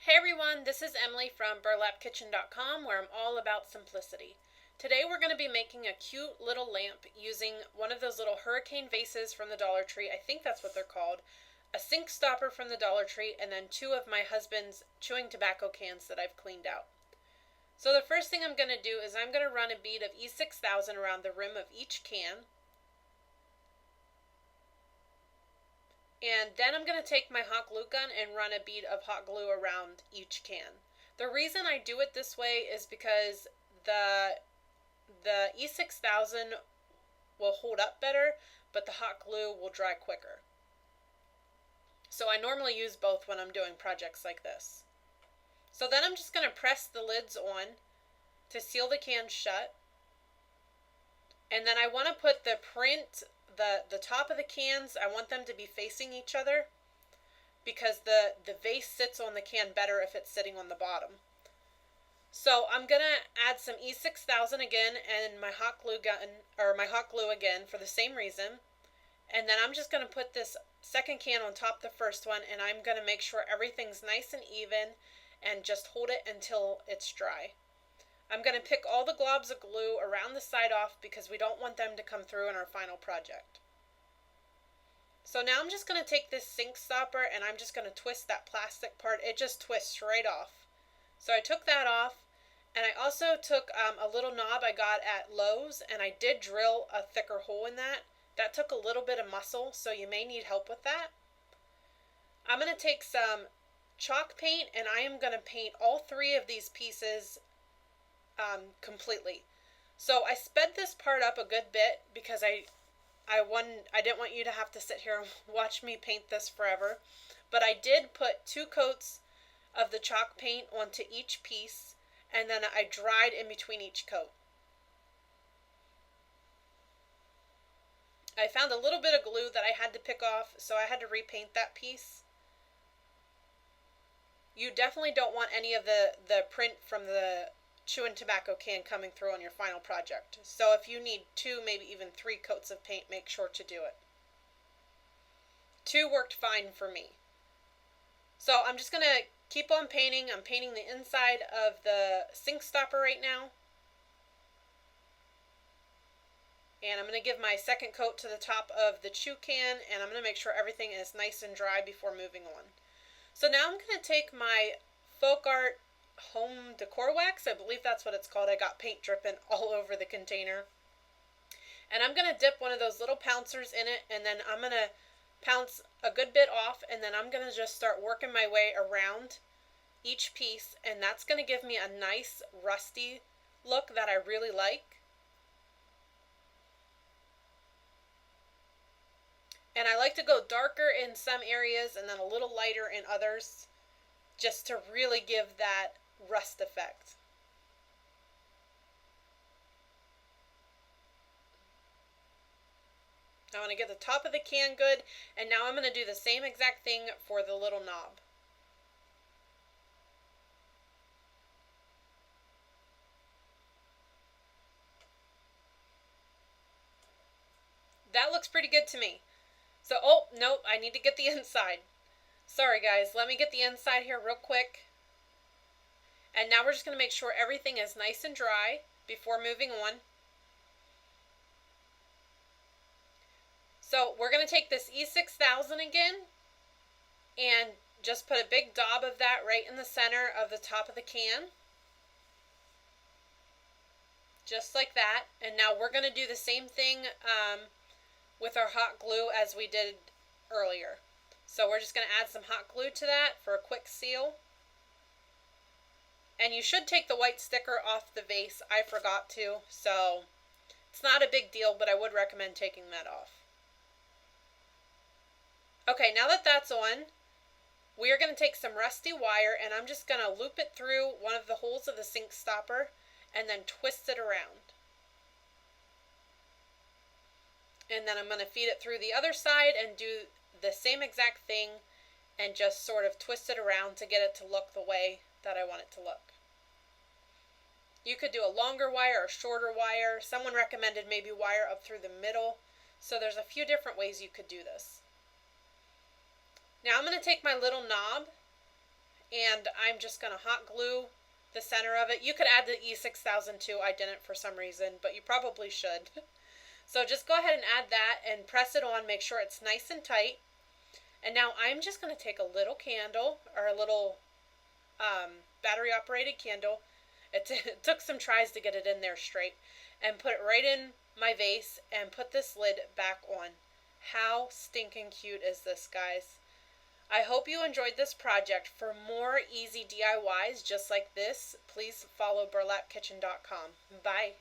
Hey everyone, this is Emily from burlapkitchen.com, where I'm all about simplicity. Today we're going to be making a cute little lamp using one of those little hurricane vases from the Dollar Tree. I think that's what they're called. A sink stopper from the Dollar Tree, and then two of my husband's chewing tobacco cans that I've cleaned out. So the first thing I'm going to do is I'm going to run a bead of E6000 around the rim of each can. And then I'm going to take my hot glue gun and run a bead of hot glue around each can. The reason I do it this way is because the E6000 will hold up better, but the hot glue will dry quicker. So I normally use both when I'm doing projects like this. So then I'm just going to press the lids on to seal the can shut. And then I want to put the print, the top of the cans, I want them to be facing each other because the vase sits on the can better if it's sitting on the bottom. So I'm going to add some E6000 again and my hot glue gun, or my hot glue again for the same reason. And then I'm just going to put this second can on top of the first one, and I'm going to make sure everything's nice and even and just hold it until it's dry. I'm going to pick all the globs of glue around the side off because we don't want them to come through in our final project. So now I'm just going to take this sink stopper and I'm just going to twist that plastic part. It just twists right off. So I took that off, and I also took a little knob I got at Lowe's, and I did drill a thicker hole in that. That took a little bit of muscle, so you may need help with that. I'm going to take some chalk paint and I am going to paint all three of these pieces completely. So I sped this part up a good bit because I didn't want you to have to sit here and watch me paint this forever. But I did put 2 coats of the chalk paint onto each piece, and then I dried in between each coat. I found a little bit of glue that I had to pick off, so I had to repaint that piece. You definitely don't want any of the print from the chewing tobacco can coming through on your final project. So if you need 2, maybe even 3 coats of paint, make sure to do it. 2 worked fine for me. So I'm just going to keep on painting. I'm painting the inside of the sink stopper right now. And I'm going to give my second coat to the top of the chew can, and I'm going to make sure everything is nice and dry before moving on. So now I'm going to take my Folk Art Home Decor Wax, I believe that's what it's called. I got paint dripping all over the container. And I'm going to dip one of those little pouncers in it, and then I'm going to pounce a good bit off, and then I'm going to just start working my way around each piece, and that's going to give me a nice rusty look that I really like. And I like to go darker in some areas and then a little lighter in others, just to really give that rust effect. I want to get the top of the can good, and now I'm going to do the same exact thing for the little knob. That looks pretty good to me. So, oh, nope, I need to get the inside. Sorry guys, let me get the inside here real quick. And now we're just going to make sure everything is nice and dry before moving on. So we're going to take this E6000 again and just put a big daub of that right in the center of the top of the can. Just like that. And now we're going to do the same thing with our hot glue as we did earlier. So we're just going to add some hot glue to that for a quick seal. And you should take the white sticker off the vase. I forgot to, so it's not a big deal, but I would recommend taking that off. Okay, now that that's on, we are going to take some rusty wire, and I'm just going to loop it through one of the holes of the sink stopper and then twist it around. And then I'm going to feed it through the other side and do the same exact thing and just sort of twist it around to get it to look the way that I want it to look. You could do a longer wire or shorter wire. Someone recommended maybe wire up through the middle. So there's a few different ways you could do this. Now I'm going to take my little knob and I'm just going to hot glue the center of it. You could add the E6000 too. I didn't for some reason, but you probably should. So just go ahead and add that and press it on. Make sure it's nice and tight. And now I'm just going to take a little candle, or a little battery operated candle. It took some tries to get it in there straight, and put it right in my vase and put this lid back on. How stinking cute is this, guys? I hope you enjoyed this project. For more easy DIYs just like this, please follow burlapkitchen.com. Bye.